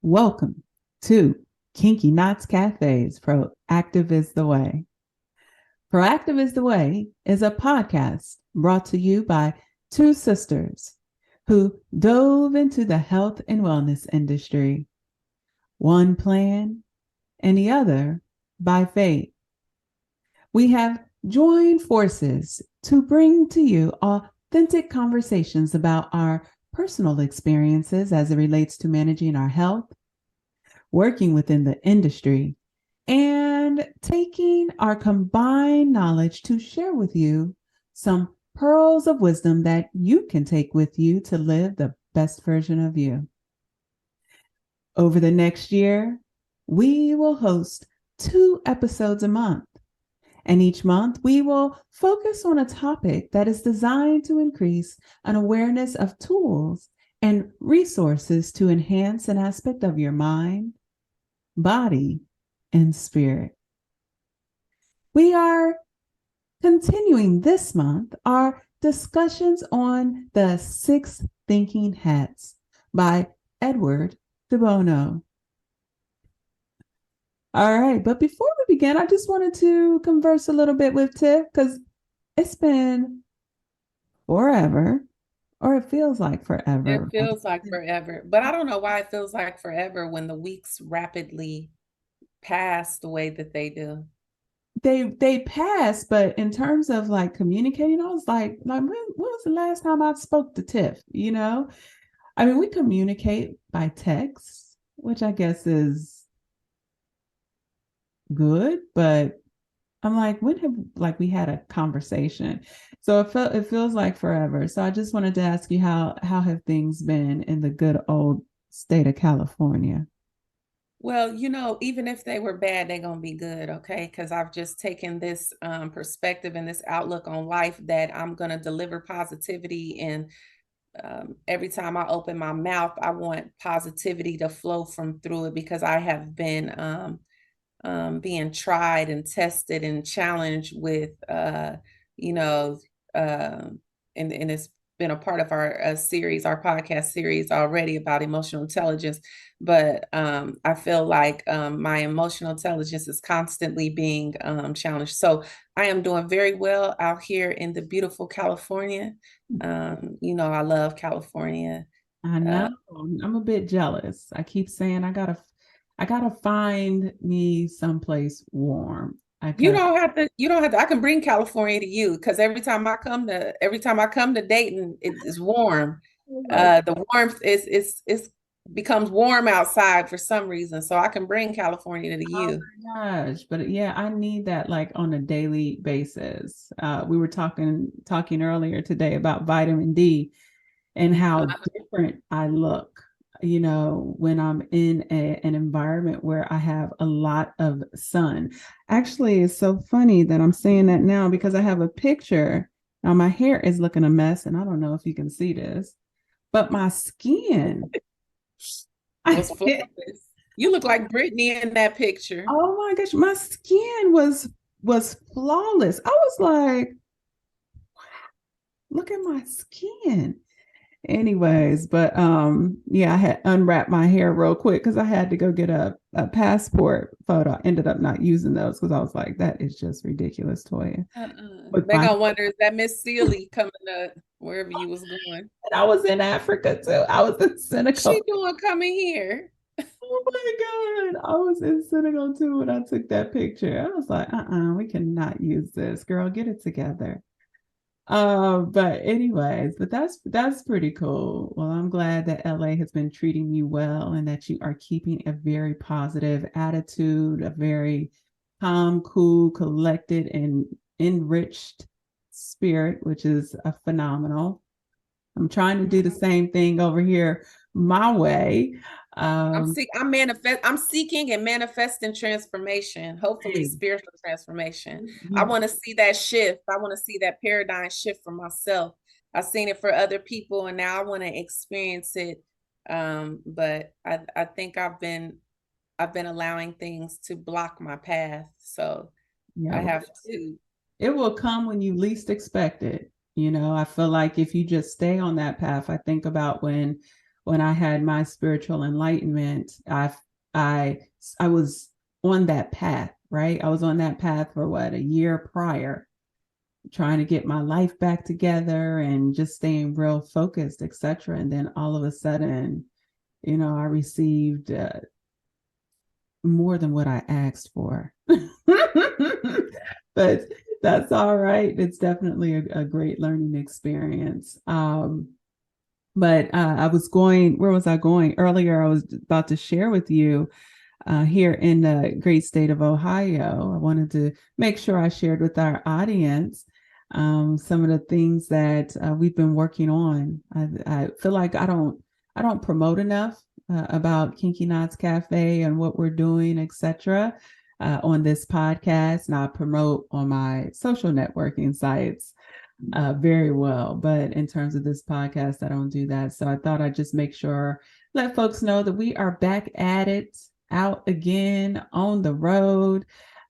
Welcome to Kinky Knots Cafe's Proactive is the Way. Proactive is the Way is a podcast brought to you by two sisters who dove into the health and wellness industry, one plan and the other by faith. We have joined forces to bring to you authentic conversations about our personal experiences as it relates to managing our health, working within the industry, and taking our combined knowledge to share with you some pearls of wisdom that you can take with you to live the best version of you. Over the next year, we will host 2 episodes a month. And each month, we will focus on a topic that is designed to increase an awareness of tools and resources to enhance an aspect of your mind, body, and spirit. We are continuing this month our discussions on the 6 Thinking Hats by Edward de Bono. All right, but before we begin, I just wanted to converse a little bit with Tiff because it's been forever, or it feels like It forever. feels like forever, but I don't know why it feels like forever when the weeks rapidly pass the way that they do. They pass, but in terms of like communicating, I was like when was the last time I spoke to Tiff? I mean, we communicate by text, which I guess is good, but I'm like, when have like we had a conversation? So it feels like forever. So I just wanted to ask you how have things been in the good old state of California? Well, even if they were bad, they're gonna be good, okay? Because I've just taken this perspective and this outlook on life that I'm gonna deliver positivity, and every time I open my mouth, I want positivity to flow from through it because I have been being tried and tested and challenged with, you know, uh, and it's been a part of our series, our podcast series already about emotional intelligence. But I feel like my emotional intelligence is constantly being challenged. So I am doing very well out here in the beautiful California. I love California. I Uh, know. I'm a bit jealous. I keep saying I gotta find me someplace warm. I got you don't have to, I can bring California to you because every time I come to Dayton, it is warm. oh my The warmth is becomes warm outside for some reason. So I can bring California to oh you. my gosh. But yeah, I need that like on a daily basis. We were talking earlier today about vitamin D and how different I look, when I'm in an environment where I have a lot of sun. Actually, it's so funny that I'm saying that now because I have a picture. Now, my hair is looking a mess, and I don't know if you can see this, but my skin, Was flawless. You look like Brittany in that picture. oh my gosh, my skin was flawless. I was like, look at my skin. Anyways, but yeah, I had unwrapped my hair real quick because I had to go get a passport photo. I ended up not using those because I was like, that is just ridiculous, Toya. With They're my gonna wonder, is that Miss Sealy coming up wherever you was going? I was in Africa too. I was in What's she Senegal. doing coming here? Oh my God. I was in Senegal too when I took that picture. I was like, we cannot use this. Girl, get it together. But anyways, but that's pretty cool. Well, I'm glad that LA has been treating you well and that you are keeping a very positive attitude, a very calm, cool, collected, and enriched spirit, which is a phenomenal. I'm trying to do the same thing over here my way. Um, I'm seeking and manifesting transformation, hopefully hey, spiritual transformation. I you want to see that shift. I want to see that paradigm shift for myself. I've seen it for other people and now I want to experience it. But I think I've been allowing things to block my path. So yeah, I well, have to. it will come when you least expect it. I feel like if you just stay on that path, I think about when when I had my spiritual enlightenment, I I was on that path, right? I was on that path for what, a year prior, trying to get my life back together and just staying real focused, etc. And then all of a sudden, I received more than what I asked for. But that's all right. It's definitely a great learning experience. But I was going, where was I going? Earlier, I was about to share with you here in the great state of Ohio. I wanted to make sure I shared with our audience some of the things that we've been working on. I feel like I don't promote enough about Kinky Knots Cafe and what we're doing, etc. On this podcast, and I promote on my social networking sites very well. But in terms of this podcast, I don't do that. So I thought I'd just make sure, let folks know that we are back at it, out again on the road,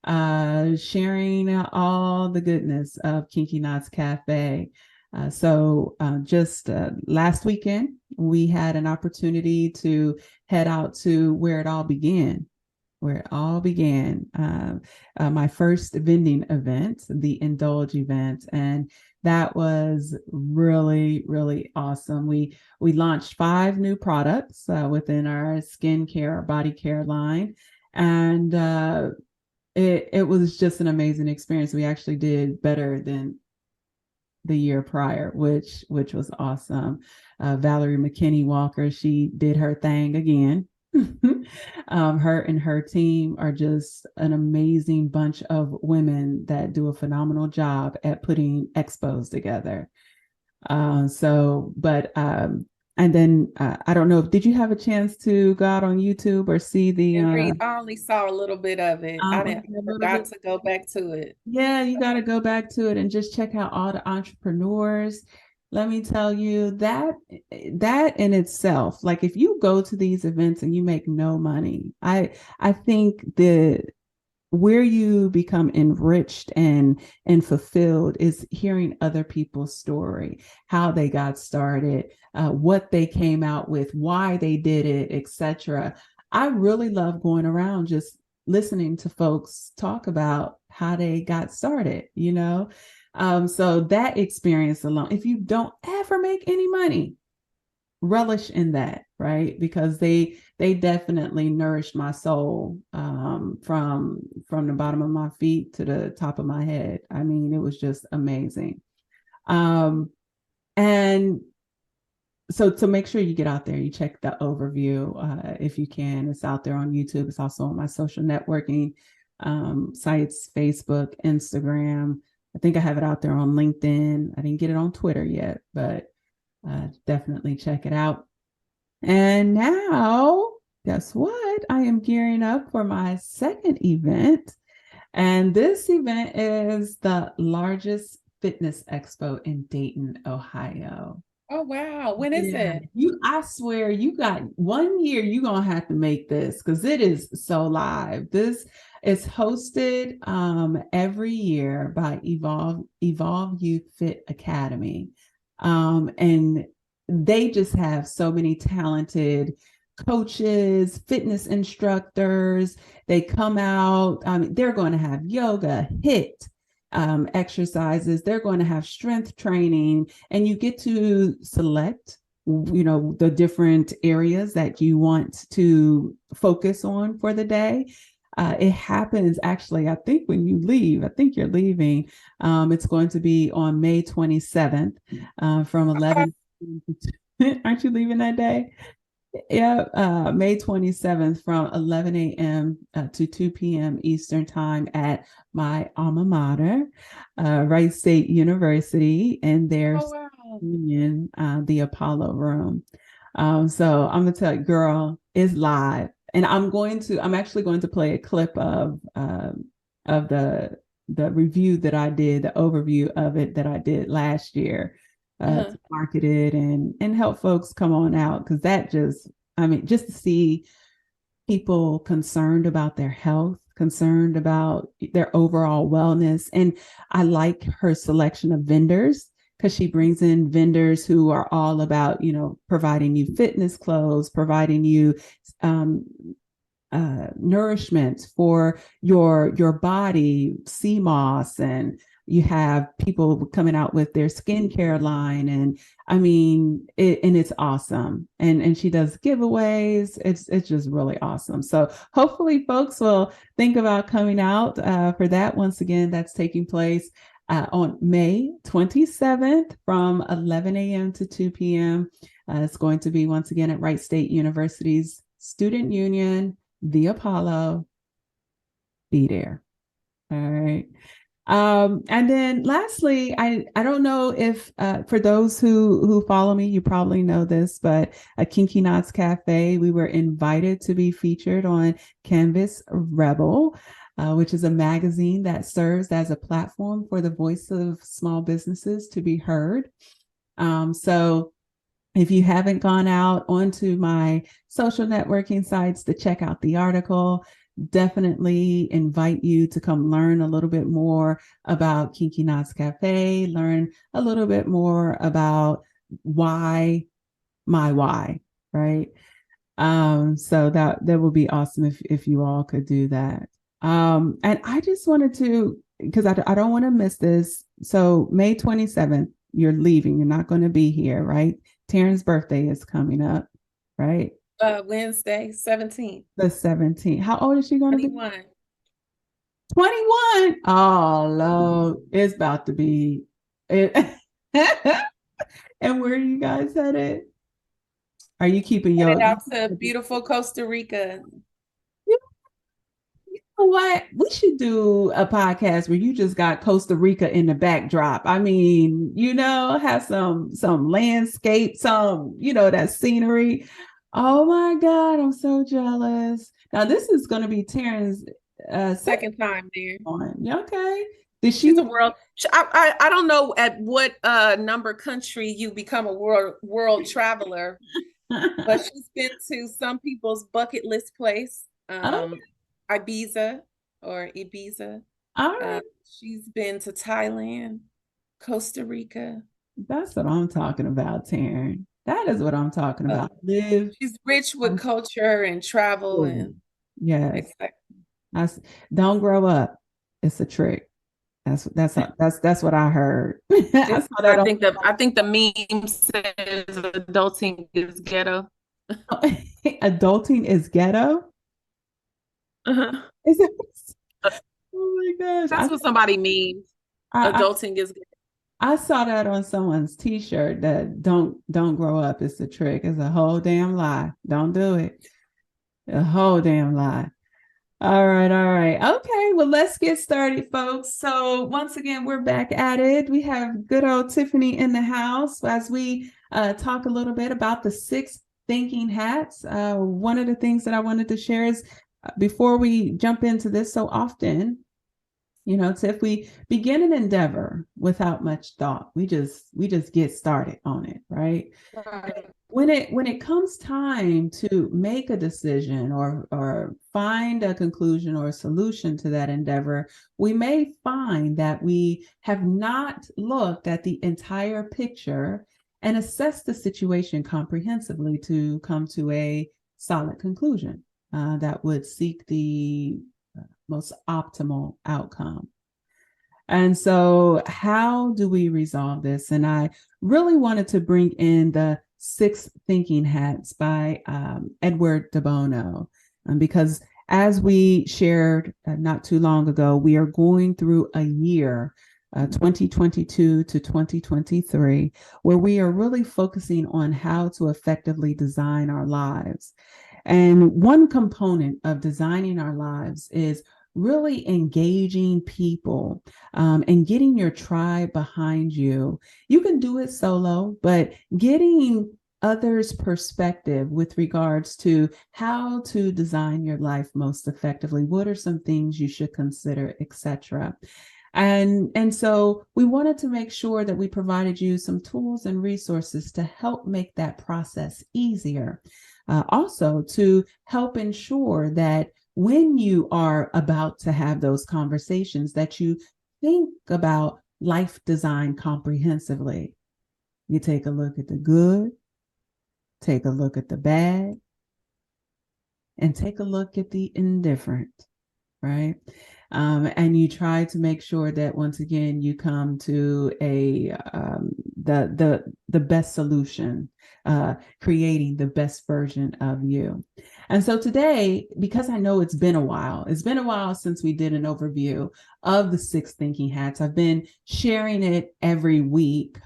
sharing all the goodness of Kinky Knots Cafe. Just last weekend, we had an opportunity to head out to where it all began. My first vending event, the Indulge event, and that was really, really awesome. We launched 5 new products within our skincare, body care line, and it was just an amazing experience. We actually did better than the year prior, which was awesome. Valerie McKinney Walker, she did her thing again. Her and her team are just an amazing bunch of women that do a phenomenal job at putting expos together. And then I don't know, did you have a chance to go out on YouTube or see the I only saw a little bit of it. I forgot to go back to it. Yeah, you got to go back to it and just check out all the entrepreneurs. Let me tell you that in itself, like if you go to these events and you make no money, I think the where you become enriched and fulfilled is hearing other people's story, how they got started, what they came out with, why they did it, etc. I really love going around just listening to folks talk about how they got started, so that experience alone, if you don't ever make any money, relish in that, right? Because they definitely nourished my soul, from the bottom of my feet to the top of my head. I mean, it was just amazing. And so to make sure you get out there, you check the overview if you can. It's out there on YouTube. It's also on my social networking sites, Facebook, Instagram. I think I have it out there on LinkedIn. I didn't get it on Twitter yet, but definitely check it out. And now, guess what? I am gearing up for my second event. And this event is the largest fitness expo in Dayton, Ohio. Oh, wow. When is it? I swear you got 1 year, you're going to have to make this because it is so live. This is hosted every year by Evolve Youth Fit Academy. And they just have so many talented coaches, fitness instructors. They come out, they're going to have yoga, HIIT, exercises. They're going to have strength training, and you get to select, the different areas that you want to focus on for the day. It happens actually, I think when you leave, I think you're leaving. It's going to be on May 27th from 11. Aren't you leaving that day? Yeah, May 27th from 11 a.m. To 2 p.m. Eastern time at my alma mater, Wright State University, and their union, the Apollo Room. So I'm gonna tell you, girl, it's live, and I'm actually going to play a clip of the review that I did, the overview of it that I did last year. To market it and help folks come on out, because just to see people concerned about their health, concerned about their overall wellness. And I like her selection of vendors because she brings in vendors who are all about, providing you fitness clothes, providing you um, nourishment for your body, sea moss, and you have people coming out with their skincare line, and I mean it's awesome. And she does giveaways. It's just really awesome. So hopefully folks will think about coming out for that. Once again, that's taking place on May 27th from 11 a.m. to 2 p.m. It's going to be once again at Wright State University's Student Union, the Apollo. Be there. All right. And then lastly, I don't know if for those who follow me, you probably know this, but a Kinky Knots Cafe, we were invited to be featured on Canvas Rebel, which is a magazine that serves as a platform for the voice of small businesses to be heard. So if you haven't gone out onto my social networking sites to check out the article, definitely invite you to come learn a little bit more about Kinky Knots Cafe, learn a little bit more about why, right? So that will be awesome if you all could do that. And I just wanted to, because I don't want to miss this. So May 27th, you're leaving. You're not going to be here, right? Taryn's birthday is coming up, right? Wednesday, 17th. The 17th. How old is she going to be? 21. 21. Oh, Lord. It's about to be it. And where are you guys headed? Are you keeping Headed out to beautiful Costa Rica? You know what? We should do a podcast where you just got Costa Rica in the backdrop. I mean, have some landscape, some, that scenery. Oh my God, I'm so jealous. Now this is going to be Taryn's second time there. Okay. She's a world. I don't know at what number country you become a world traveler, but she's been to some people's bucket list place, Ibiza or Ibiza. All right. She's been to Thailand, Costa Rica. That's what I'm talking about, Taryn. That is what I'm talking about. Live. She's rich with culture and travel and yes. Don't grow up. It's a trick. That's what I heard. I think the meme says adulting is ghetto. Adulting is ghetto. Uh-huh. Is it? Oh my gosh! That's what somebody means. Adulting is ghetto. I saw that on someone's T-shirt. That don't grow up. It's a trick. It's a whole damn lie. Don't do it. A whole damn lie. All right. Okay, well, let's get started, folks. So once again, we're back at it. We have good old Tiffany in the house as we talk a little bit about the 6 thinking hats. One of the things that I wanted to share is before we jump into this, so often, if we begin an endeavor without much thought, we just get started on it, right? When it comes time to make a decision or find a conclusion or a solution to that endeavor, we may find that we have not looked at the entire picture and assessed the situation comprehensively to come to a solid conclusion that would seek the most optimal outcome. And so how do we resolve this? And I really wanted to bring in the 6 thinking hats by Edward de Bono, because as we shared not too long ago, we are going through a year, 2022 to 2023, where we are really focusing on how to effectively design our lives. And one component of designing our lives is really engaging people and getting your tribe behind you. You can do it solo, but getting others' perspective with regards to how to design your life most effectively. What are some things you should consider, etc. And so we wanted to make sure that we provided you some tools and resources to help make that process easier. Also to help ensure that when you are about to have those conversations, that you think about life design comprehensively. You take a look at the good, take a look at the bad, and take a look at the indifferent, right? And you try to make sure that once again you come to the best solution, creating the best version of you. And so today, because I know it's been a while since we did an overview of the 6 thinking hats. I've been sharing it every week.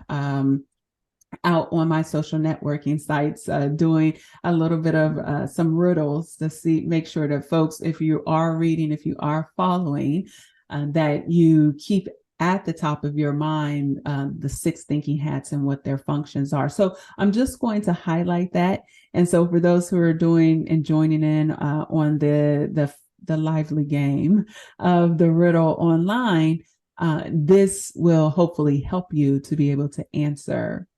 Out on my social networking sites, doing a little bit of some riddles to make sure that folks, if you are reading, if you are following, that you keep at the top of your mind the 6 thinking hats and what their functions are. So I'm just going to highlight that. And so for those who are doing and joining in on the lively game of the riddle online, this will hopefully help you to be able to answer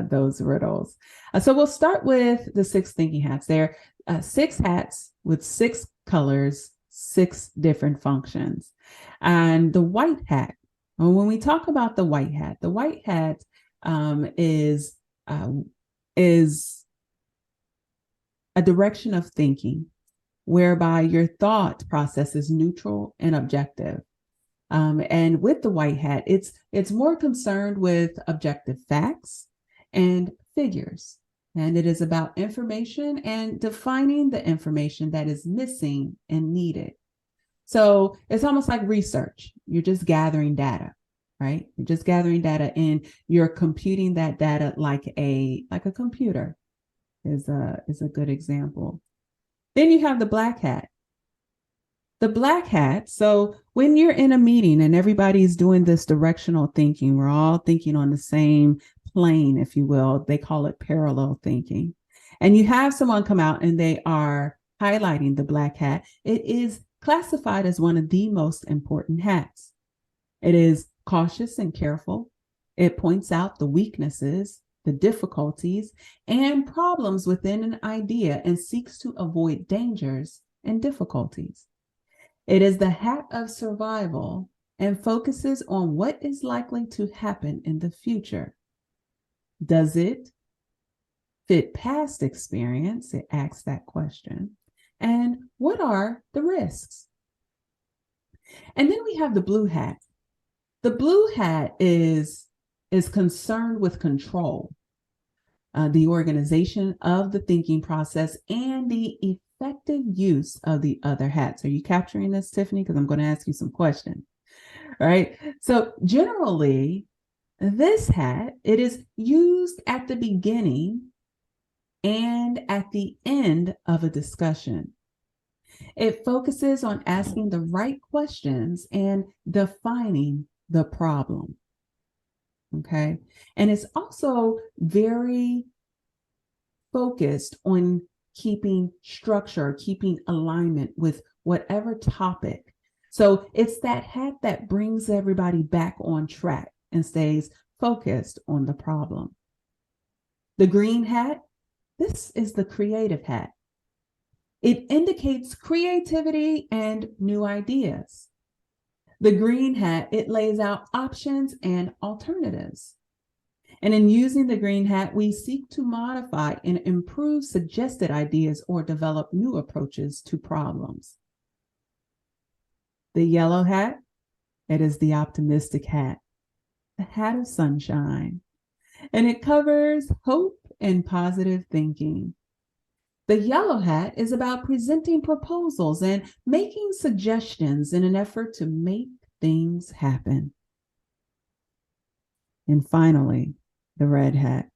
those riddles. So we'll start with the 6 thinking hats. They're 6 hats with 6 colors, 6 different functions. And the white hat, when we talk about the white hat is a direction of thinking whereby your thought process is neutral and objective. And with the white hat, it's more concerned with objective facts and figures. And it is about information and defining the information that is missing and needed. So it's almost like research. You're just gathering data, right? You're just gathering data and you're computing that data like a computer is a good example. Then you have the black hat. The black hat, so when you're in a meeting and everybody's doing this directional thinking, we're all thinking on the same plane, if you will. They call it parallel thinking. And you have someone come out and they are highlighting the black hat. It is classified as one of the most important hats. It is cautious and careful. It points out the weaknesses, the difficulties, and problems within an idea and seeks to avoid dangers and difficulties. It is the hat of survival and focuses on what is likely to happen in the future. Does it fit past experience? It asks that question. And what are the risks? And then we have the blue hat. The blue hat is concerned with control, the organization of the thinking process, and the effective use of the other hats. Are you capturing this, Tiffany? Because I'm going to ask you some questions. All right. So generally, this hat, it is used at the beginning and at the end of a discussion. It focuses on asking the right questions and defining the problem. Okay. And it's also very focused on keeping structure, keeping alignment with whatever topic. So it's that hat that brings everybody back on track and stays focused on the problem. The green hat, this is the creative hat. It indicates creativity and new ideas. The green hat, it lays out options and alternatives. And in using the green hat, we seek to modify and improve suggested ideas or develop new approaches to problems. The yellow hat, it is the optimistic hat, the hat of sunshine, and it covers hope and positive thinking. The yellow hat is about presenting proposals and making suggestions in an effort to make things happen. And finally, the red hat.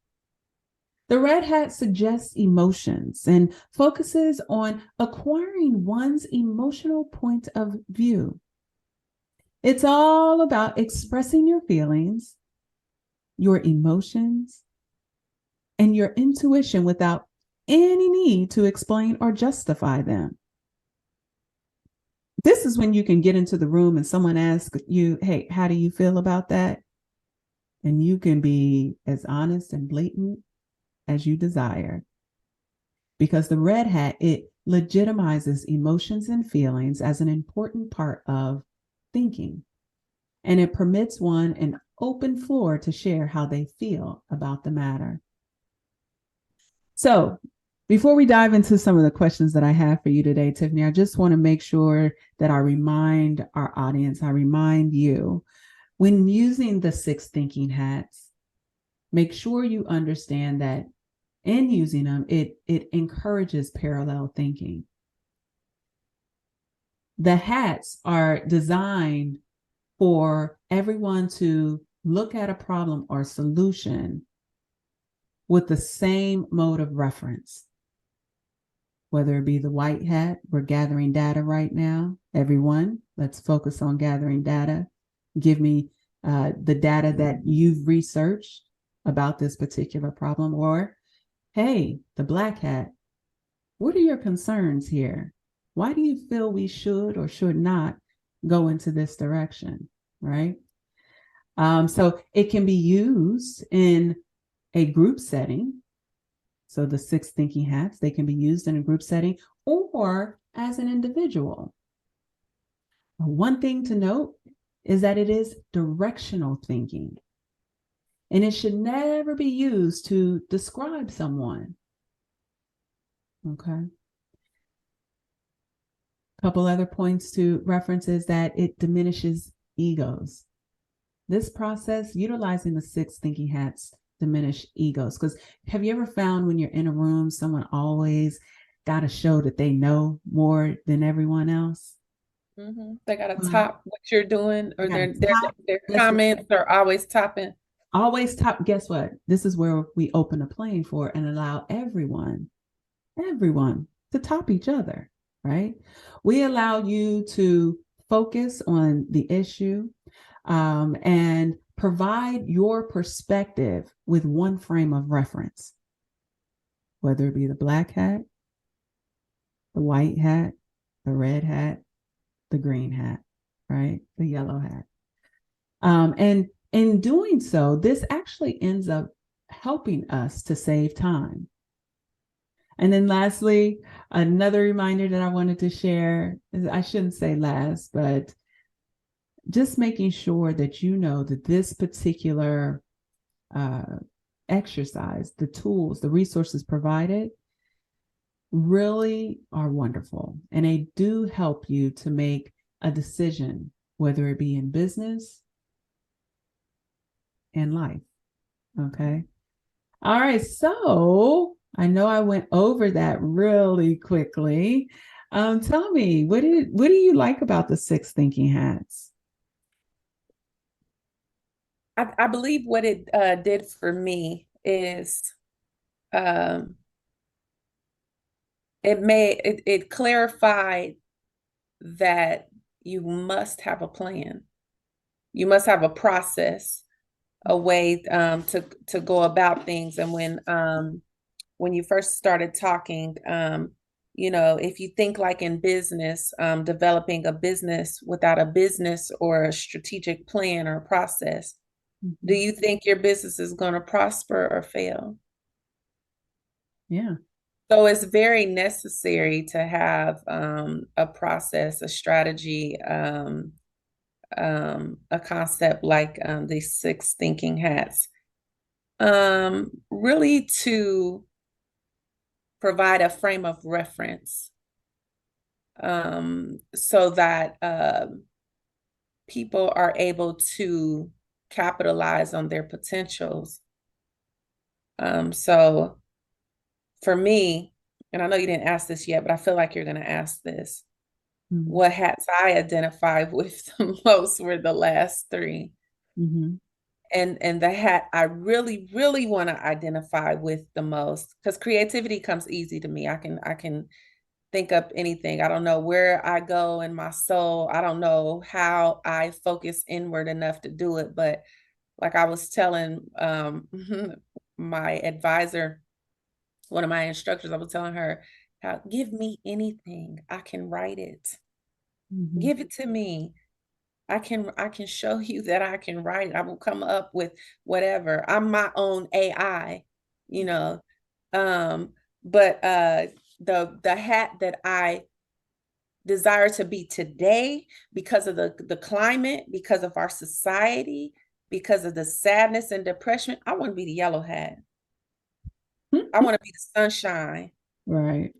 The red hat suggests emotions and focuses on acquiring one's emotional point of view. It's all about expressing your feelings, your emotions, and your intuition without any need to explain or justify them. This is when you can get into the room and someone asks you, hey, how do you feel about that? And you can be as honest and blatant as you desire. Because the red hat, it legitimizes emotions and feelings as an important part of thinking. and it permits one an open floor to share how they feel about the matter. So, before we dive into some of the questions that I have for you today, Tiffany, I just want to make sure that I remind our audience, I remind you, when using the 6 thinking hats, make sure you understand that in using them, it encourages parallel thinking. The hats are designed for everyone to look at a problem or solution with the same mode of reference. Whether it be the white hat, we're gathering data right now. Everyone, let's focus on gathering data. Give me the data that you've researched about this particular problem. Or, hey, the black hat, what are your concerns here? Why do you feel we should or should not go into this direction, right? So it can be used in a group setting. So the 6 thinking hats, they can be used in a group setting or as an individual. One thing to note is that it is directional thinking, and it should never be used to describe someone. Okay. A couple other points to reference is that it diminishes egos. This process, utilizing the 6 thinking hats, diminish egos. Because have you ever found when you're in a room, someone always got to show that they know more than everyone else? They got to top what you're doing, or their comments are always topping. Always top. Guess what? This is where we open a playing for and allow everyone to top each other, right? We allow you to focus on the issue and provide your perspective with one frame of reference, whether it be the black hat, the white hat, the red hat, the green hat, right? The yellow hat. And in doing so, this actually ends up helping us to save time. And then lastly, another reminder that I wanted to share, I shouldn't say last, but just making sure that you know that this particular exercise, the tools, the resources provided really are wonderful. And they do help you to make a decision, whether it be in business and life. Okay. All right. So I know I went over that really quickly. Tell me, what do you like about the 6 thinking hats? I believe what it did for me is it clarified that you must have a plan. You must have a process, a way to go about things. And when you first started talking, if you think like in business, developing a business without a business or a strategic plan or process, do you think your business is going to prosper or fail? Yeah. So it's very necessary to have a process, a strategy, a concept like the 6 thinking hats, really to provide a frame of reference, so that people are able to capitalize on their potentials. So for me, and I know you didn't ask this yet, but I feel like you're going to ask this. What hats I identified with the most were the last 3. And the hat I really, really want to identify with the most, because creativity comes easy to me. I can think up anything. I don't know where I go in my soul. I don't know how I focus inward enough to do it. But like I was telling my advisor, one of my instructors, I was telling her, how, give me anything. I can write it. Give it to me. I can show you that I can write. I will come up with whatever. I'm my own AI, you know. But the hat that I desire to be today because of the climate, because of our society, because of the sadness and depression. I want to be the yellow hat. I want to be the sunshine. Right.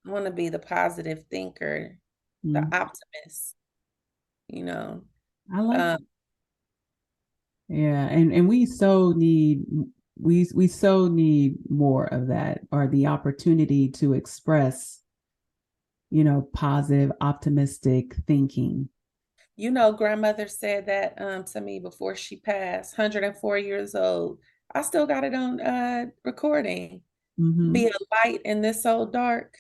I want to be the positive thinker, the Mm. optimist, you know. I like, Um, yeah, and we so need more of that, or the opportunity to express, positive, optimistic thinking. grandmother said that to me before she passed, 104 years old. I still got it on recording. Mm-hmm. Be a light in this old dark.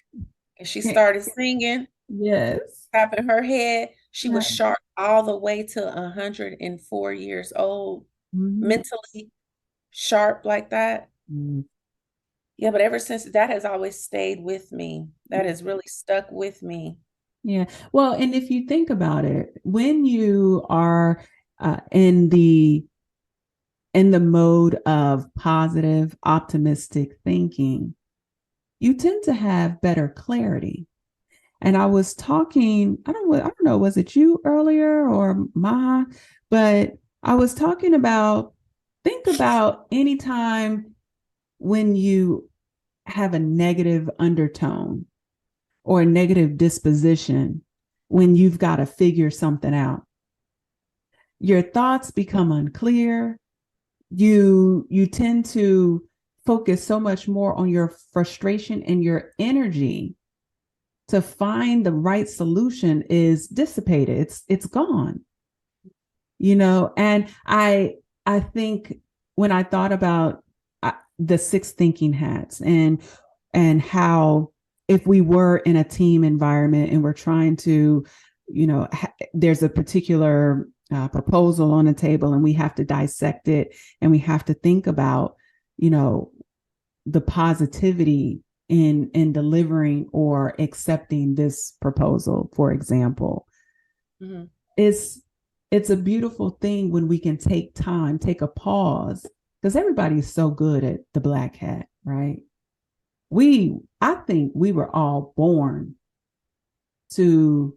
And she started singing, Yes. tapping her head. She Yeah. was sharp all the way to 104 years old, Mm-hmm. mentally sharp like that. Mm-hmm. Yeah, but ever since that has always stayed with me. That has really stuck with me. Yeah. Well, and if you think about it, when you are in the mode of positive, optimistic thinking, you tend to have better clarity. And I was talking, I don't know, was it you earlier or Ma? But I was talking about, think about any time when you have a negative undertone or a negative disposition, when you've got to figure something out. Your thoughts become unclear. You tend to focus so much more on your frustration, and your energy to find the right solution is dissipated. It's gone. And I think when I thought about the six thinking hats, and how, if we were in a team environment and we're trying to, there's a particular proposal on the table, and we have to dissect it, and we have to think about, you know the positivity in delivering or accepting this proposal, for example. Mm-hmm. It's a beautiful thing when we can take time, take a pause, because everybody's so good at the black hat, right? I think we were all born to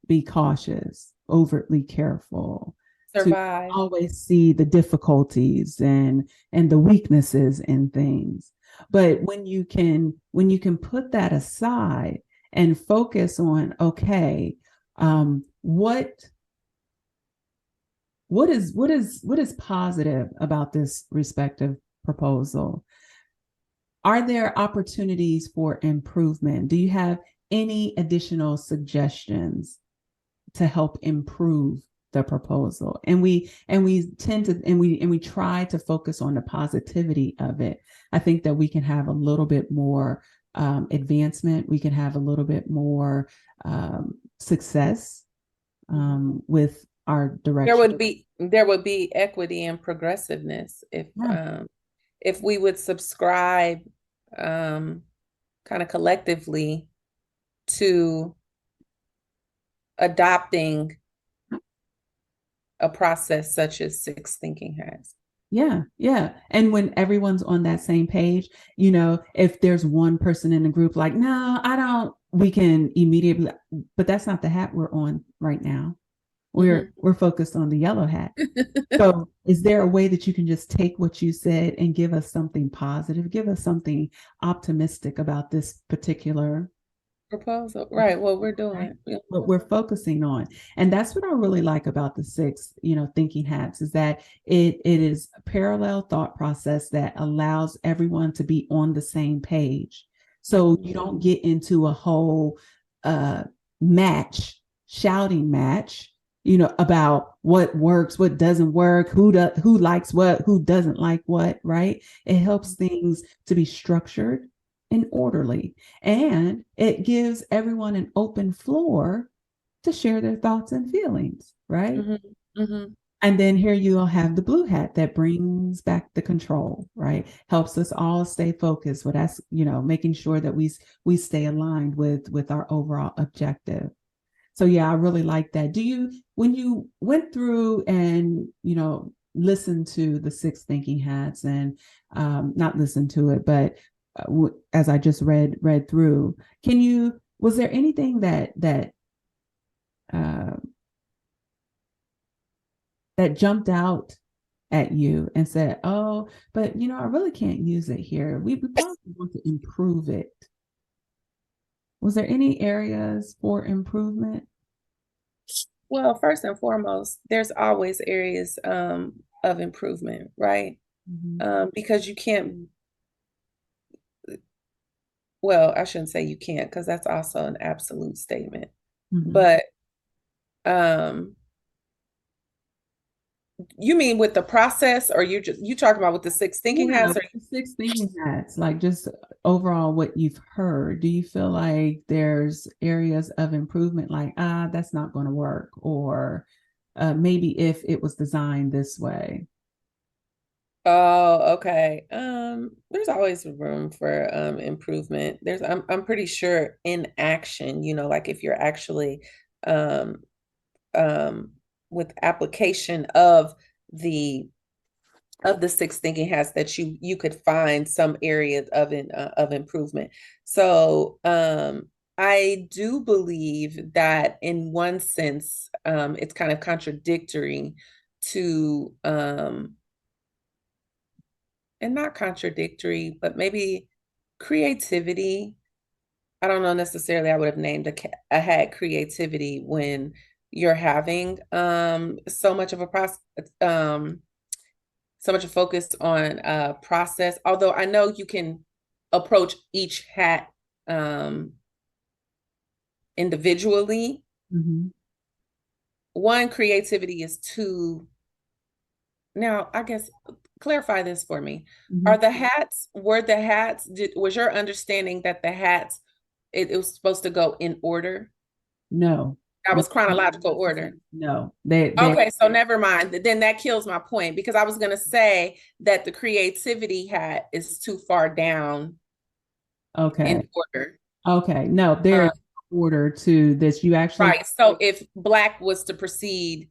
be cautious, overtly careful, to Survive. always see the difficulties and the weaknesses in things. But when you can put that aside and focus on, okay, what is positive about this respective proposal? Are there opportunities for improvement? Do you have any additional suggestions to help improve the proposal? And we tend to, and we try to focus on the positivity of it. I think that we can have a little bit more advancement. We can have a little bit more success with our There direction. would be there would be equity and progressiveness Yeah. if we would subscribe kind of collectively to adopting a process such as six thinking has. Yeah, yeah. And when everyone's on that same page, if there's one person in the group like, no, I don't, we can immediately, but that's not the hat we're on right now. We're focused on the yellow hat. So is there a way that you can just take what you said and give us something positive, give us something optimistic about this particular Proposal, right? What we're doing. Yeah. what we're focusing on? And that's what I really like about the six, thinking hats, is that it is a parallel thought process that allows everyone to be on the same page. So you don't get into a whole shouting match, about what works, what doesn't work, who likes what, who doesn't like what, right? It helps things to be structured and orderly, and it gives everyone an open floor to share their thoughts and feelings, right? Mm-hmm. Mm-hmm. And then here you'll have the blue hat that brings back the control, right? Helps us all stay focused. But that's, making sure that we stay aligned with our overall objective. So yeah, I really like that. When you went through and, listened to the six thinking hats, and not listen to it, but as I just read through, Was there anything uh, that jumped out at you and said, "Oh, but I really can't use it here. We probably want to improve it." Was there any areas for improvement? Well, first and foremost, there's always areas of improvement, right? Mm-hmm. Because you can't, well, I shouldn't say you can't, because that's also an absolute statement. Mm-hmm. But um, you mean with the process, or you talking about with the six thinking Yeah, hats, or the six thinking hats, like just overall what you've heard. Do you feel like there's areas of improvement, like, that's not going to work, or maybe if it was designed this way? oh, okay. There's always room for improvement. I'm pretty sure in action, like if you're actually um um with application the of the six thinking hats, that you could find some areas of improvement. So I do believe that in one sense, it's kind of contradictory to and not contradictory, but maybe creativity. I don't know necessarily I would have named a hat creativity when you're having so much focus on process. Although I know you can approach each hat individually. Mm-hmm. One, creativity is too. Now, I guess clarify this for me. Mm-hmm. Was your understanding that the hats, it was supposed to go in order? No, That no, was chronological order. no. They Okay, so never mind. Then that kills my point, because I was going to say that the creativity hat is too far down okay, in order. okay. No, Um, there's order to this. You actually. right. So if black was to precede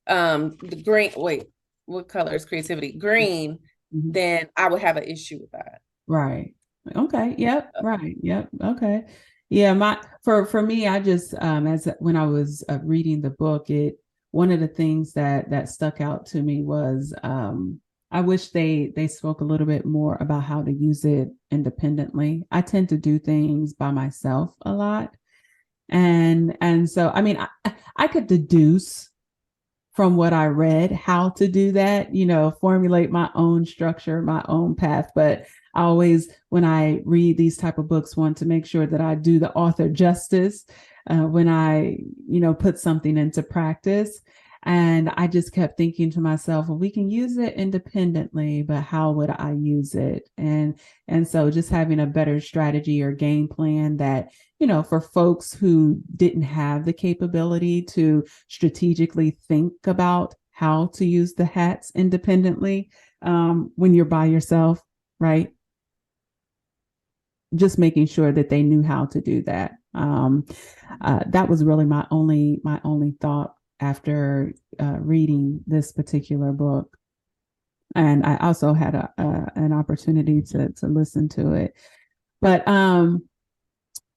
the green, wait, what color is creativity? Green, Mhm. then I would have an issue with that. Right. Okay. Yep. Right. Yep. Okay. Yeah. For me, I just as when I was reading the book, it one of the things that stuck out to me was I wish they spoke a little bit more about how to use it independently. I tend to do things by myself a lot, and so I mean I could deduce from what I read how to do that, formulate my own structure, my own path. But I always, when I read these type of books, want to make sure that I do the author justice when I, put something into practice. And I just kept thinking to myself, well, we can use it independently, but how would I use it? And so just having a better strategy or game plan that, for folks who didn't have the capability to strategically think about how to use the hats independently when you're by yourself, right? Just making sure that they knew how to do that. That was really my only thought after reading this particular book. And I also had an opportunity to listen to it. But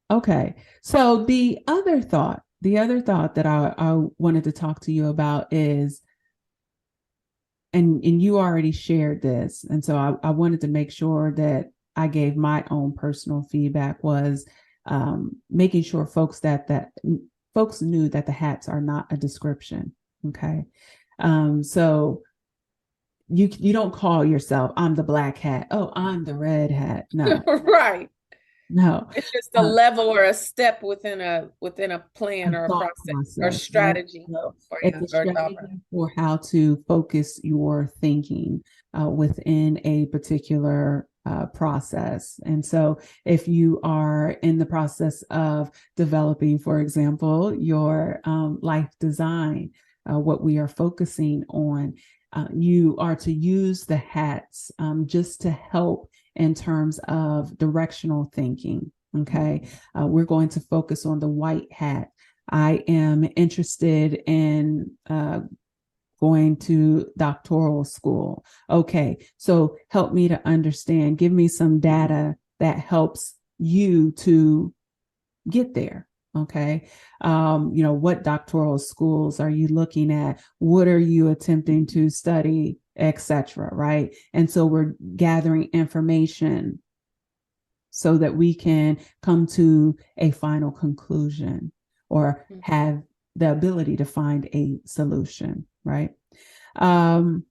okay, so the other thought that I wanted to talk to you about is, and you already shared this, and so I wanted to make sure that I gave my own personal feedback, was making sure folks knew that the hats are not a description. Okay, so you don't call yourself, I'm the black hat. Oh, I'm the red hat. No, Right. no. It's just a Uh, level or a step within a a plan or a thought process or process, right? strategy. So Or it's yeah, a or thought process. strategy for how to focus your thinking within a particular process. And so if you are in the process of developing, for example, your life design, what we are focusing on, you are to use the hats just to help in terms of directional thinking. Okay. We're going to focus on the white hat. I am interested in going to doctoral school. Okay, so help me to understand, give me some data that helps you to get there. Okay. What doctoral schools are you looking at? What are you attempting to study, etc. Right. And so we're gathering information so that we can come to a final conclusion or have the ability to find a solution. Right. And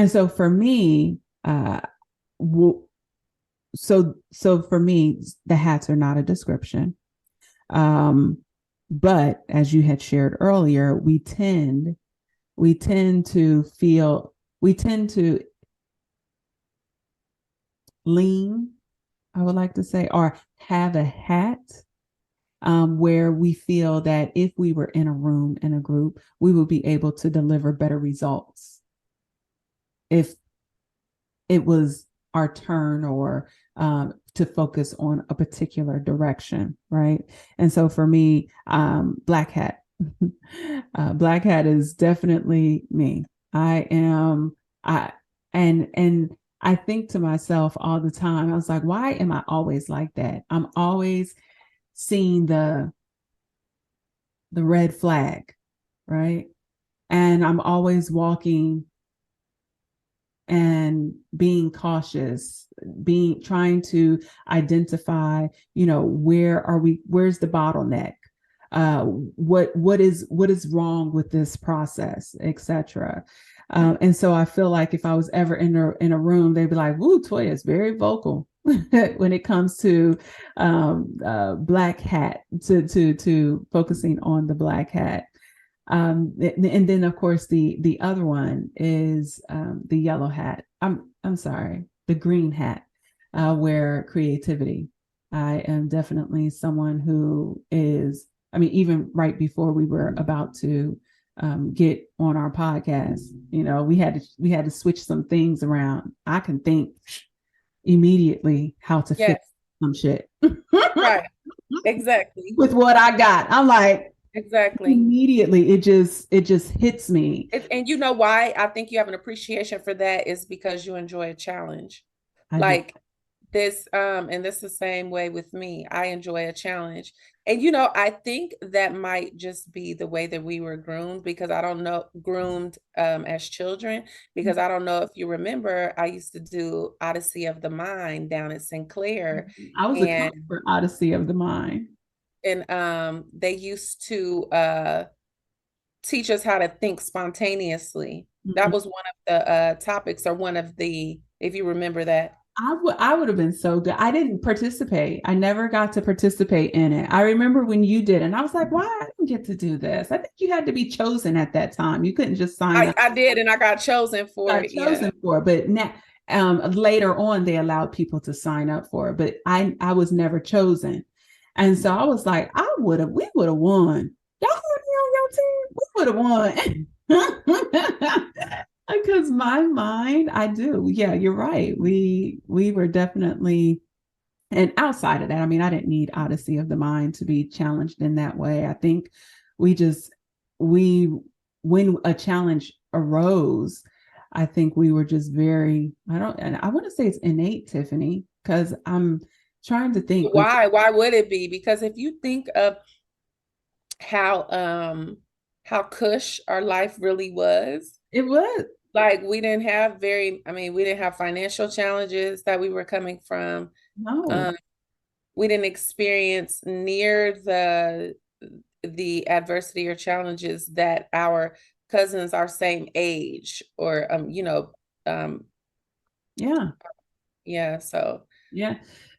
so for me, so for me, the hats are not a description. But as you had shared earlier, we tend to lean, I would like to say, or have a hat where we feel that if we were in a room, in a group, we would be able to deliver better results if it was our turn or to focus on a particular direction, right? And so for me, black hat, black hat is definitely me. And I think to myself all the time, I was like, why am I always like that? I'm always seeing the red flag, right? And I'm always walking and being cautious, trying to identify, where's the bottleneck, what is wrong with this process, etc. And so I feel like if I was ever in a room, they'd be like, "Woo, Toya is very vocal when it comes to black hat, to focusing on the black hat." And then of course the other one is the yellow hat. I'm sorry, the green hat, where creativity. I am definitely someone who is. I mean, even right before we were about to get on our podcast, we had to switch some things around. I can think immediately how to fix some shit. Right. Exactly. With what I got, I'm like, exactly. Immediately, it just hits me. And you know why I think you have an appreciation for that is because you enjoy a challenge. I Like this, and this is the same way with me. I enjoy a challenge. And I think that might just be the way that we were groomed because I don't know, groomed as children, because I don't know if you remember, I used to do Odyssey of the Mind down at Sinclair. I was a coach for Odyssey of the Mind. And they used to teach us how to think spontaneously. That was one of the topics, or one of the, if you remember that. I would have been so good. I didn't participate. I never got to participate in it. I remember when you did, and I was like, why I didn't get to do this? I think you had to be chosen at that time. You couldn't just sign up. I did, and I got chosen for it. But now later on they allowed people to sign up for it, but I was never chosen. And so I was like, we would have won. Y'all had me on your team, we would have won. Because my mind, I do. Yeah, you're right. We were definitely, and outside of that, I mean, I didn't need Odyssey of the Mind to be challenged in that way. I think when a challenge arose, I think we were just and I want to say it's innate, Tiffany, because I'm trying to think. Why would it be? Because if you think of how cush our life really was, it was like we didn't have we didn't have financial challenges that we were coming from. No. We didn't experience near the adversity or challenges that our cousins our same age or yeah. Yeah, so yeah.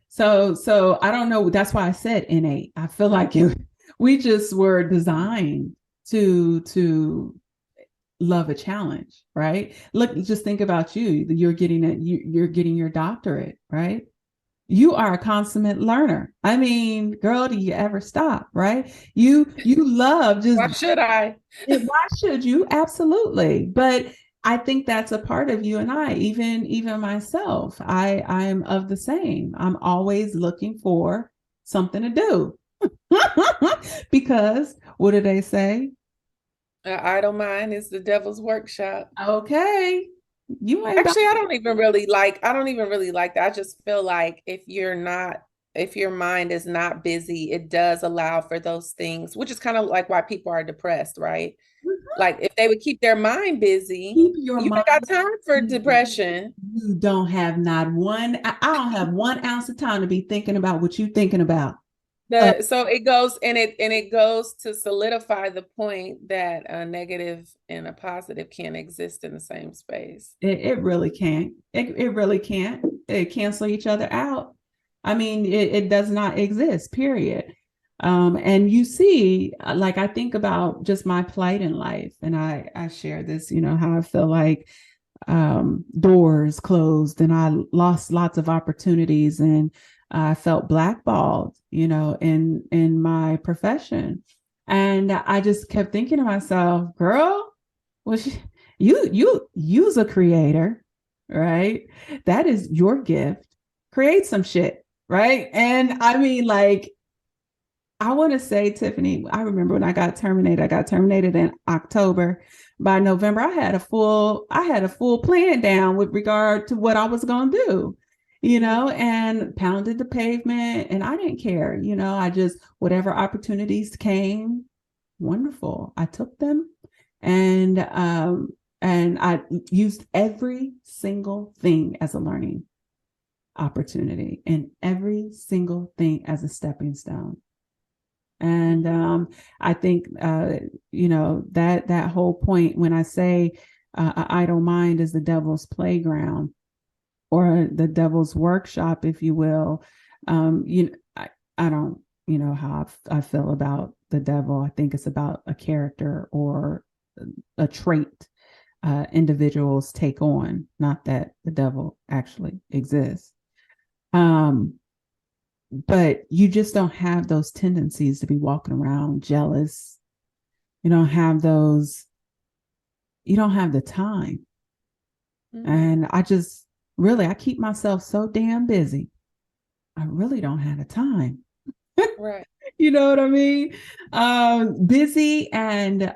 So I don't know. That's why I said innate. I feel like we just were designed to love a challenge, right? Look, just think about you. You're getting your doctorate, right? You are a consummate learner. I mean, girl, do you ever stop, right? You love just. Why should I? Why should you? Absolutely. But I think that's a part of you and I, even myself. I'm of the same. I'm always looking for something to do. Because what do they say? Idle mind is the devil's workshop. Okay. You ain't actually I don't even really like that. I just feel like if you're not if your mind is not busy, it does allow for those things, which is kind of like why people are depressed, right? Like if they would keep their mind busy, Keep your you mind ain't got time for busy. depression. You don't have not one, I don't have 1 ounce of time to be thinking about what you're thinking about. Uh, So it goes and it goes to solidify the point that a negative and a positive can't exist in the same space. it really can't. It really can't. It cancel each other out. I mean, it does not exist, period. And you see, like I think about just my plight in life, and I share this, how I feel like doors closed and I lost lots of opportunities and I felt blackballed, in my profession. And I just kept thinking to myself, girl, well, you's a creator, right? That is your gift. Create some shit, right? And I mean, like, I want to say, Tiffany, I remember when I got terminated in October. By November, I had a full plan down with regard to what I was going to do, and pounded the pavement, and I didn't care, I just, whatever opportunities came, wonderful. I took them, and I used every single thing as a learning opportunity and every single thing as a stepping stone. And I think, that whole point when I say an idle mind is the devil's playground or the devil's workshop, if you will. I don't, how I feel about the devil. I think it's about a character or a trait individuals take on, not that the devil actually exists. But you just don't have those tendencies to be walking around jealous. You don't have those, you don't have the time. Mm-hmm. And I keep myself so damn busy. I really don't have the time. Right. You know what I mean? Busy and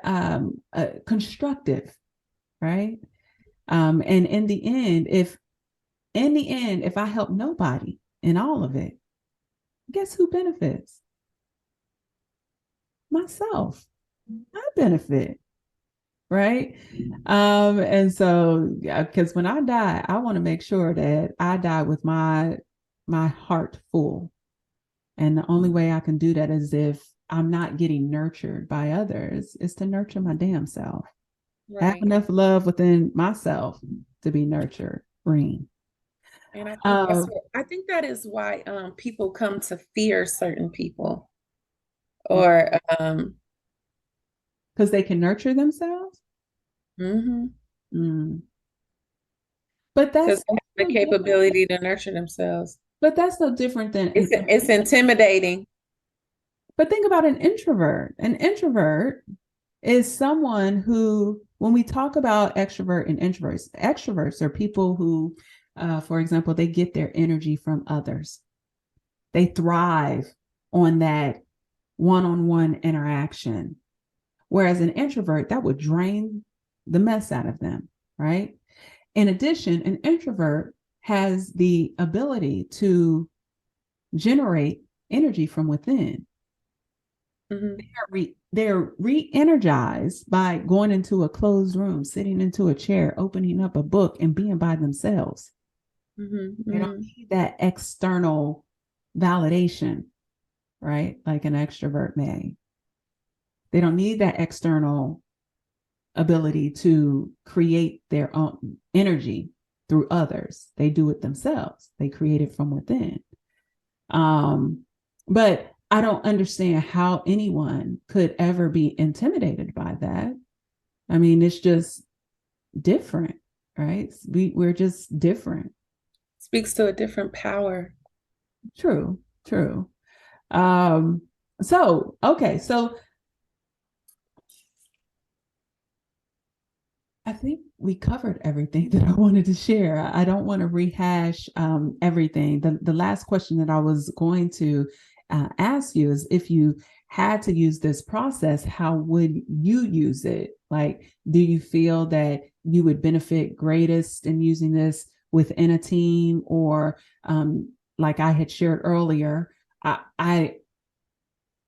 constructive, right? And in the end, if I help nobody in all of it, guess who benefits? Myself. I benefit, right? And so, because when I die, I want to make sure that I die with my heart full. And the only way I can do that is if I'm not getting nurtured by others, is to nurture my damn self. Right. Have enough love within myself to be nurtured. Green. And I think that is why people come to fear certain people, or because they can nurture themselves. Mm-hmm. Mm. But that's the capability to nurture themselves. But that's no different than it's intimidating. But think about an introvert. An introvert is someone who, when we talk about extrovert and extroverts are people who, for example, they get their energy from others. They thrive on that one-on-one interaction. Whereas an introvert, that would drain the mess out of them, right? In addition, an introvert has the ability to generate energy from within. Mm-hmm. They're re-energized by going into a closed room, sitting into a chair, opening up a book, and being by themselves. Mm-hmm. They don't need that external validation, right? Like an extrovert may. They don't need that external ability to create their own energy through others. They do it themselves. They create it from within. But I don't understand how anyone could ever be intimidated by that. I mean, it's just different, right? We're just different. Speaks to a different power. True. So I think we covered everything that I wanted to share. I don't want to rehash everything. The last question that I was going to ask you is, if you had to use this process, how would you use it? Like, do you feel that you would benefit greatest in using this within a team, or like I had shared earlier, I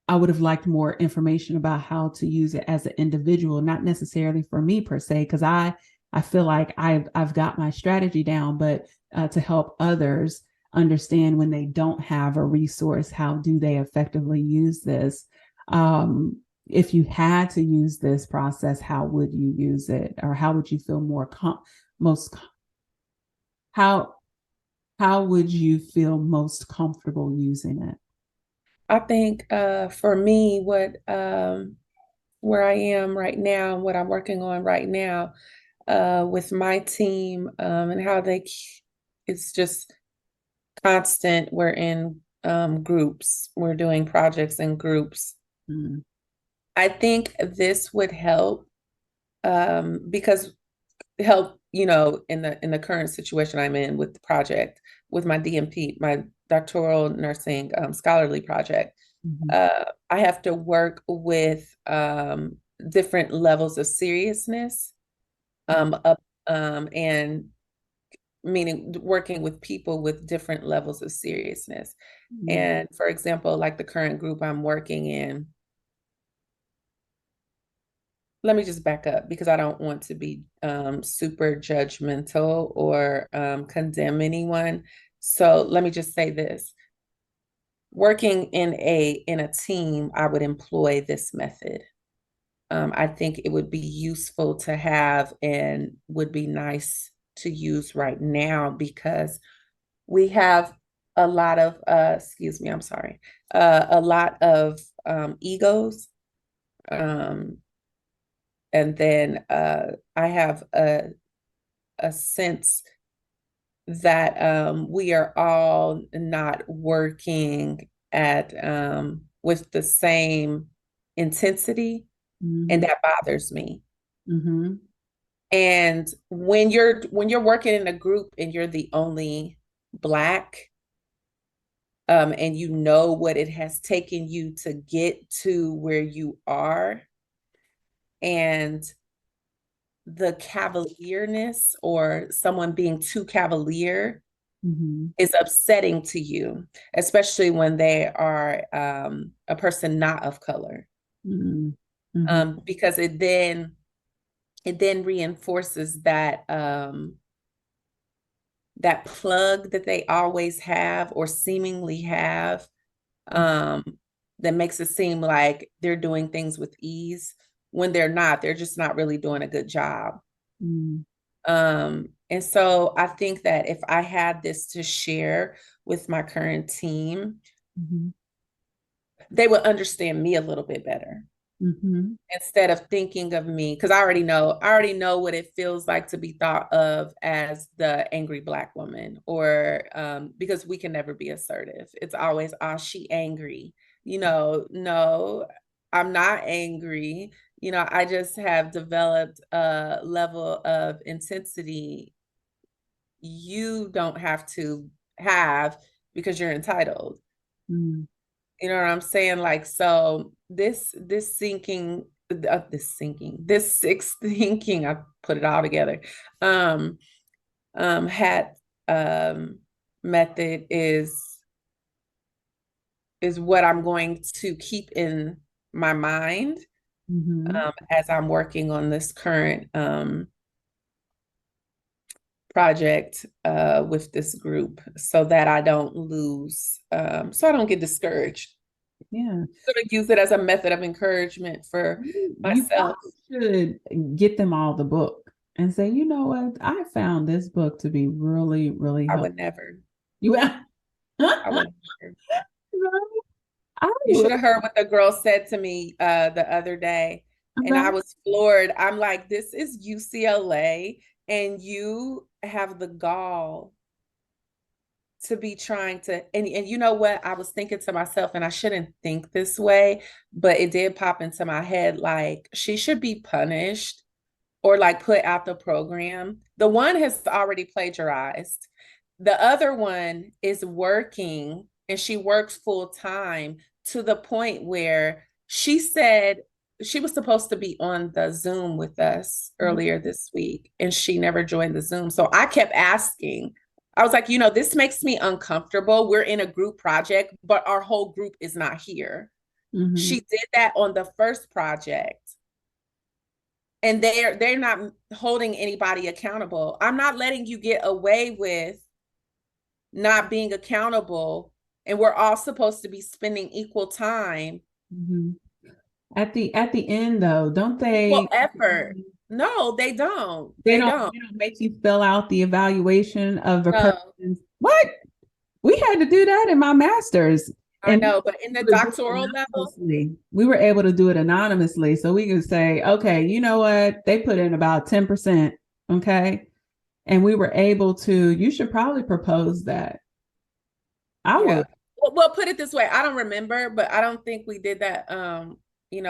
I would have liked more information about how to use it as an individual, not necessarily for me per se, because I feel like I've got my strategy down, but to help others understand when they don't have a resource, how do they effectively use this? If you had to use this process, how would you use it, or how would you feel most how how would you feel most comfortable using it? I think for me, what where I am right now, what I'm working on right now with my team and how it's just constant. We're in groups, we're doing projects in groups. Mm. I think this would help because help, in the current situation I'm in with the project, with my DMP, my doctoral nursing scholarly project. Mhm. I have to work with different levels of seriousness, up and meaning working with people with different levels of seriousness. Mhm. And for example, like the current group I'm working in, let me just back up because I don't want to be super judgmental or condemn anyone. So let me just say this. Working in a team, I would employ this method. I think it would be useful to have and would be nice to use right now because we have a lot of, excuse me, I'm sorry, a lot of egos. Um, and then I have a sense that we are all not working at with the same intensity, and Mhm. that bothers me. Mhm. And when you're working in a group and you're the only Black, and you know what it has taken you to get to where you are, and the cavalierness or someone being too cavalier Mhm. is upsetting to you, especially when they are a person not of color, Mhm. Mhm. because it then reinforces that plug that they always have or seemingly have, um, that makes it seem like they're doing things with ease when they're not. They're just not really doing a good job. Mhm. And so I think that if I had this to share with my current team, Mhm. they would understand me a little bit better Mhm. instead of thinking of me, because I already know what it feels like to be thought of as the angry Black woman, or because we can never be assertive. It's always, oh, she angry. No, I'm not angry. I just have developed a level of intensity you don't have to have because you're entitled. Mhm. You know what I'm saying? Like, so this sixth thinking, I put it all together. Um, hat method is what I'm going to keep in my mind Mhm. as I'm working on this current project with this group, so that I don't lose, so I don't get discouraged. Yeah. I'm gonna use it as a method of encouragement for You myself. probably should get them all the book and say, you know what? I found this book to be really, really I helpful. would never. You, I would never. I You would. should have heard what the girl said to me the other day, and I About. was floored. I'm like, this is UCLA, and you have the gall to be trying to, and you know what? I was thinking to myself, and I shouldn't think this way, but it did pop into my head, like she should be punished or like put out the program. The one has already plagiarized. The other one is working, and she works full time to the point where she said she was supposed to be on the Zoom with us earlier this week, and she never joined the Zoom. So I kept asking, I was like, this makes me uncomfortable. We're in a group project, but our whole group is not here. Mm-hmm. She did that on the first project. And they're not holding anybody accountable. I'm not letting you get away with not being accountable, and we're all supposed to be spending equal time. Mm-hmm. At the end, though, don't they? Equal effort. No, they don't. They They don't. don't. They don't make you fill out the evaluation of the No, person's. What? We had to do that in my master's, I and know. But in the doctoral level, we were able to do it anonymously, so we could say, okay, you know what? They put in about 10%. Okay, and we were able to. You should probably propose that. I yeah. would. Well, put it this way. I don't remember, but I don't think we did that.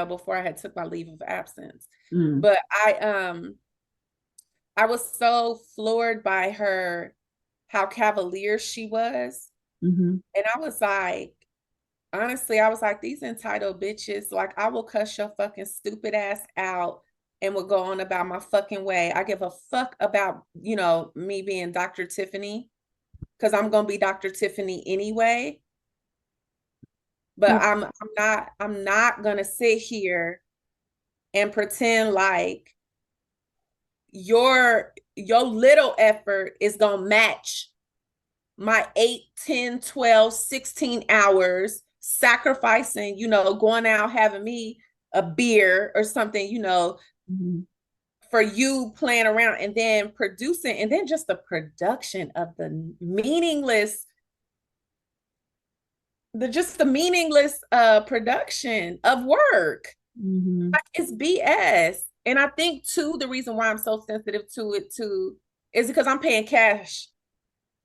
Before I had took my leave of absence. Mm. But I was so floored by how cavalier she was. Mm-hmm. And I was like, honestly, I was like, these entitled bitches, like, I will cuss your fucking stupid ass out and will go on about my fucking way. I give a fuck about, me being Dr. Tiffany, because I'm gonna be Dr. Tiffany anyway. But I'm not gonna sit here and pretend like your little effort is gonna match my 8, 10, 12, 16 hours sacrificing, going out having me a beer or something, Mm-hmm. for you playing around and then producing, and then just the production of the meaningless production of work. Mm-hmm. Like, it's BS. And I think too, the reason why I'm so sensitive to it too is because I'm paying cash.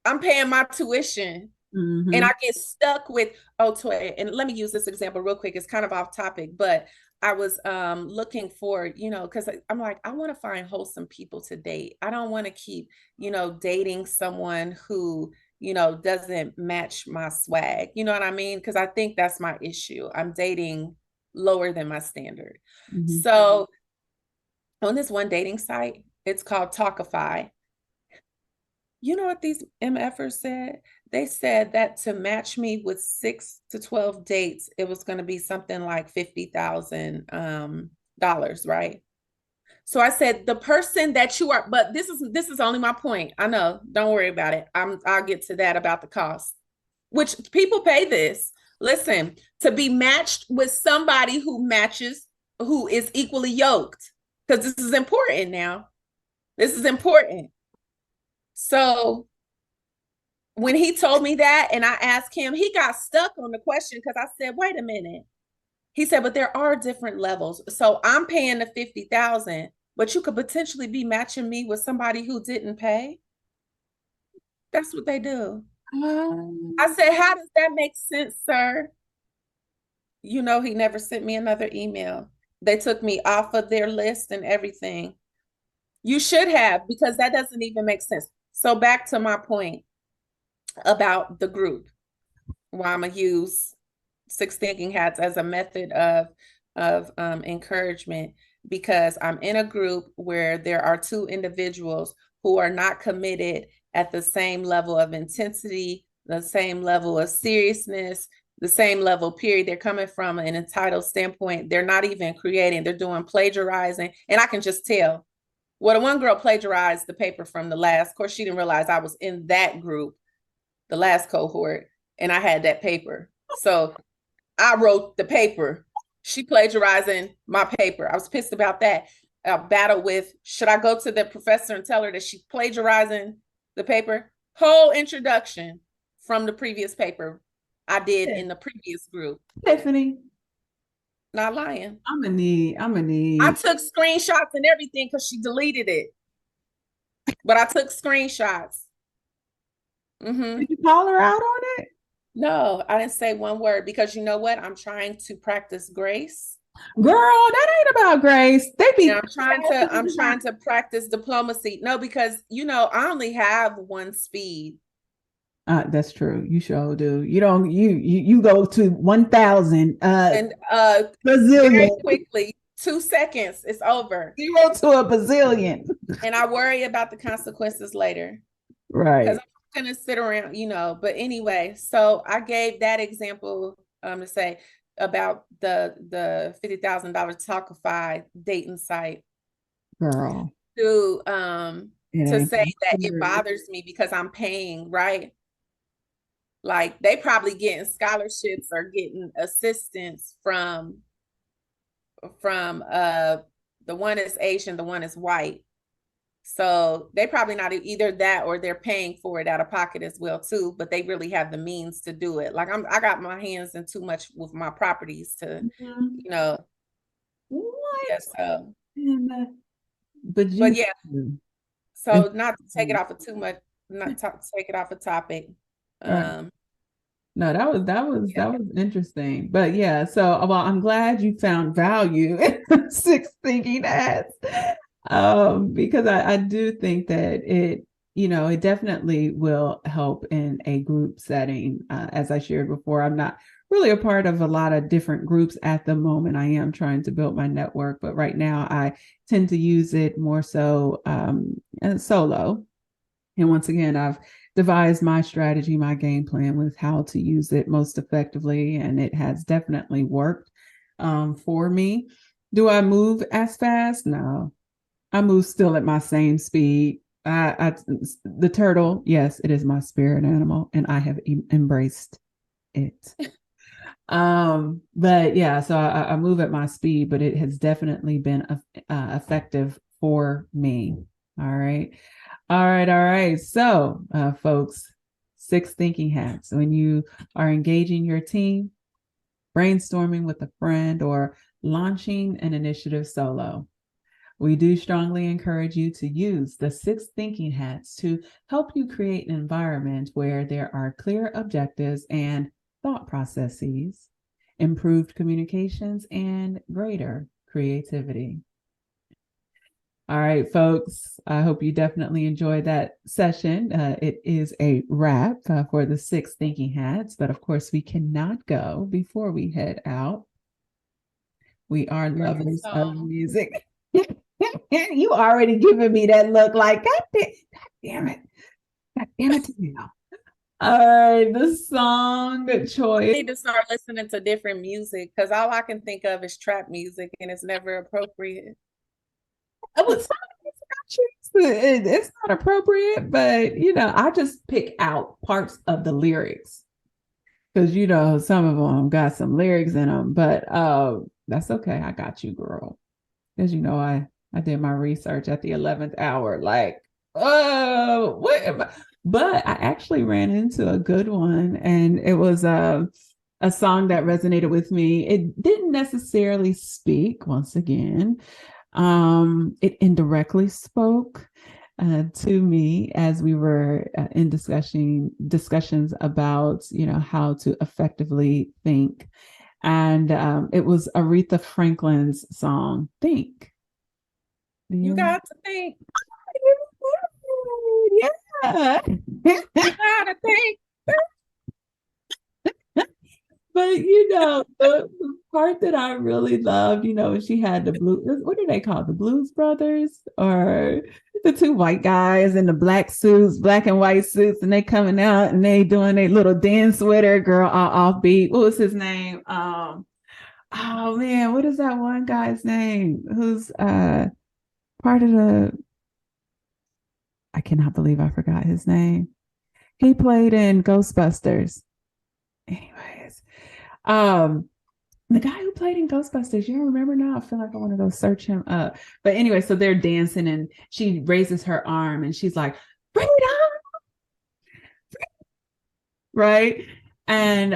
I'm paying my tuition. Mm-hmm. And I get stuck with, Toy, and let me use this example real quick. It's kind of off topic, but I was looking for, because I'm like, I want to find wholesome people to date. I don't want to keep, dating someone who, doesn't match my swag. You know what I mean? Because I think that's my issue. I'm dating lower than my standard. Mm-hmm. So on this one dating site, it's called Talkify. You know what these MFers said? They said that to match me with 6 to 12 dates, it was going to be something like $50,000, right? So I said, the person that you are, but this is only my point. I know, don't worry about it. I'll get to that about the cost, which people pay this. Listen, to be matched with somebody who is equally yoked, because this is important now. This is important. So when he told me that and I asked him, he got stuck on the question because I said, wait a minute. He said, but there are different levels. So I'm paying the 50,000, but you could potentially be matching me with somebody who didn't pay. That's what they do. I said, how does that make sense, sir? He never sent me another email. They took me off of their list and everything. You should have, because that doesn't even make sense. So back to my point about the group, why I'm gonna use 6 thinking hats as a method of encouragement, because I'm in a group where there are 2 individuals who are not committed at the same level of intensity, the same level of seriousness, the same level, period. They're coming from an entitled standpoint. They're not even creating, they're doing plagiarizing. And I can just tell. Well, the one girl plagiarized the paper from the last, of course, she didn't realize I was in that group, the last cohort, and I had that paper. So I wrote the paper. She plagiarizing my paper. I was pissed about that. I battled with, should I go to the professor and tell her that she's plagiarizing the paper? Whole introduction from the previous paper I did in the previous group. Tiffany, not lying. I'm gonna need. I took screenshots and everything because she deleted it. But I took screenshots. Did you call her out on it? No, I didn't say one word, because you know what? I'm trying to practice grace. Girl, that ain't about grace. I'm trying to practice diplomacy. No, because I only have one speed. That's true. You sure do. You don't. You go to 1,000. And bazillion. Very quickly, 2 seconds, it's over. 0 to a bazillion. And I worry about the consequences later. Right. gonna sit around, but anyway, so I gave that example to say about the $50,000 Talkify dating site Girl, to it to ain't say that it true. bothers me because I'm paying, right? Like they probably getting scholarships or getting assistance from the one is Asian, the one is white. So they probably not either that or they're paying for it out of pocket as well too, but they really have the means to do it. Like I got my hands in too much with my properties to, Mhm. you know, What? yeah, so And, but but you, yeah, and, so not to take it off of too much, not to take it off a topic. right. Um No, yeah. that was interesting. But yeah, so well, I'm glad you found value in six thinking hats. Because I do think that it definitely will help in a group setting. As I shared before, I'm not really a part of a lot of different groups at the moment. I am trying to build my network, but right now I tend to use it more so solo. And once again, I've devised my strategy, my game plan with how to use it most effectively, and it has definitely worked for me. Do I move as fast? No, I move still at my same speed. The turtle, yes, it is my spirit animal, and I have embraced it. But yeah, so I move at my speed, but it has definitely been effective for me. All right. All right. All right. So, folks, six thinking hats. When you are engaging your team, brainstorming with a friend, or launching an initiative solo, we do strongly encourage you to use the six thinking hats to help you create an environment where there are clear objectives and thought processes, improved communications, and greater creativity. All right, folks, I hope you definitely enjoyed that session. It is a wrap for the six thinking hats, but of course, we cannot go before we head out. We are lovers of So music. You already giving me that look like, God damn it. God damn it. All right, the song choice. I need to start listening to different music because all I can think of is trap music and it's never appropriate. It's not appropriate, but I just pick out parts of the lyrics because some of them got some lyrics in them, but that's okay. I got you, girl. Because I did my research at the 11th hour, like, oh, what am I? But I actually ran into a good one, and it was a song that resonated with me. It didn't necessarily speak, once again, it indirectly spoke to me as we were in discussions about how to effectively think, and it was Aretha Franklin's song "Think." You Yeah. got to think. Yeah. You gotta think. But the part that I really loved, she had the blue, what do they call it? The Blues Brothers, or the two white guys in the black suits, black and white suits, and they coming out and they doing a little dance with her, girl, all offbeat. What was his name? Oh man, what is that one guy's name? Who's part of the, I cannot believe I forgot his name. He played in Ghostbusters. Anyways, um, the guy who played in Ghostbusters, you don't remember now? I feel like I want to go search him up. But anyway, so they're dancing and she raises her arm and she's like, freedom, right? And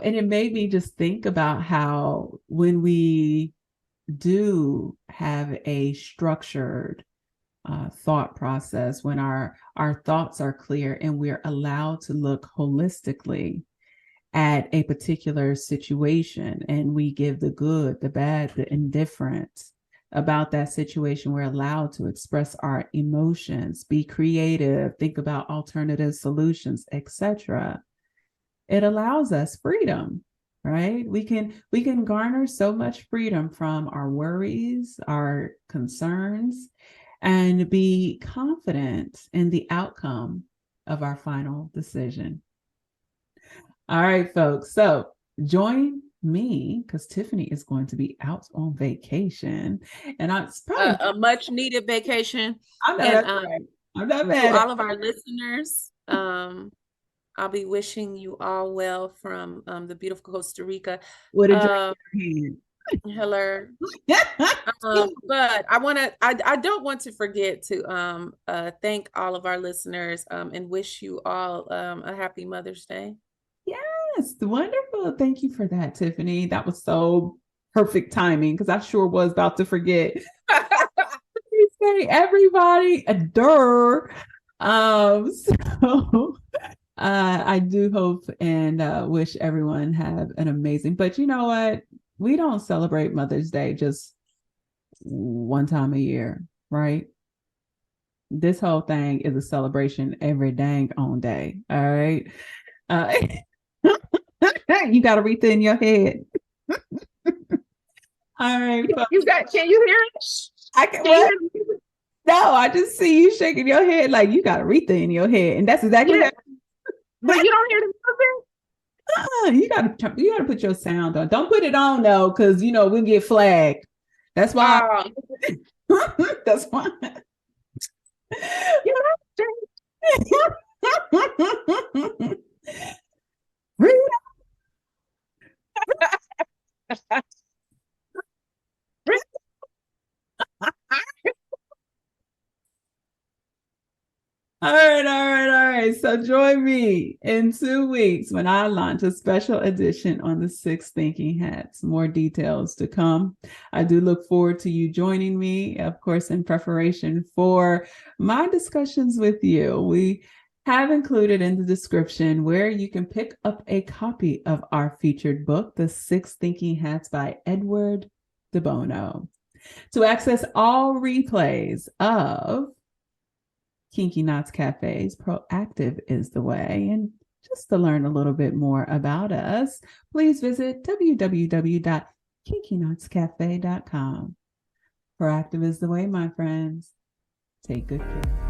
it made me just think about how when we do have a structured thought process, when our thoughts are clear and we're allowed to look holistically at a particular situation, and we give the good, the bad, the indifferent about that situation, we're allowed to express our emotions, be creative, think about alternative solutions, etc. It allows us freedom, right? We can garner so much freedom from our worries, our concerns, and be confident in the outcome of our final decision. All right, folks. So join me because Tiffany is going to be out on vacation, and it's probably a much needed vacation. I know And that's right. I'm not mad to at all of our listeners, I'll be wishing you all well from the beautiful Costa Rica. with a drink in Hello. your hand. But I don't want to forget to thank all of our listeners and wish you all a happy Mother's Day. Yes, wonderful. Thank you for that, Tiffany. That was so perfect timing because I sure was about to forget. Say everybody adore. So I do hope and wish everyone have an amazing. But you know what? We don't celebrate Mother's Day just one time a year, right? This whole thing is a celebration every dang on day. All right. You got Aretha in your head. All right. Can you hear it? I can what? No, I just see you shaking your head like you got Aretha in your head. And that's exactly how. But you don't hear the music? You gotta put your sound on. Don't put it on though, because you know we'll get flagged. That's why. That's why. All right. So join me in 2 weeks when I launch a special edition on the 6 thinking hats. More details to come. I do look forward to you joining me, of course, in preparation for my discussions with you. We have included in the description where you can pick up a copy of our featured book, The 6 Thinking Hats by Edward de Bono. To access all replays of Kinky Knots Cafes, Proactive is the Way. And just to learn a little bit more about us, please visit www.kinkyknotscafe.com. Proactive is the way, my friends. Take good care.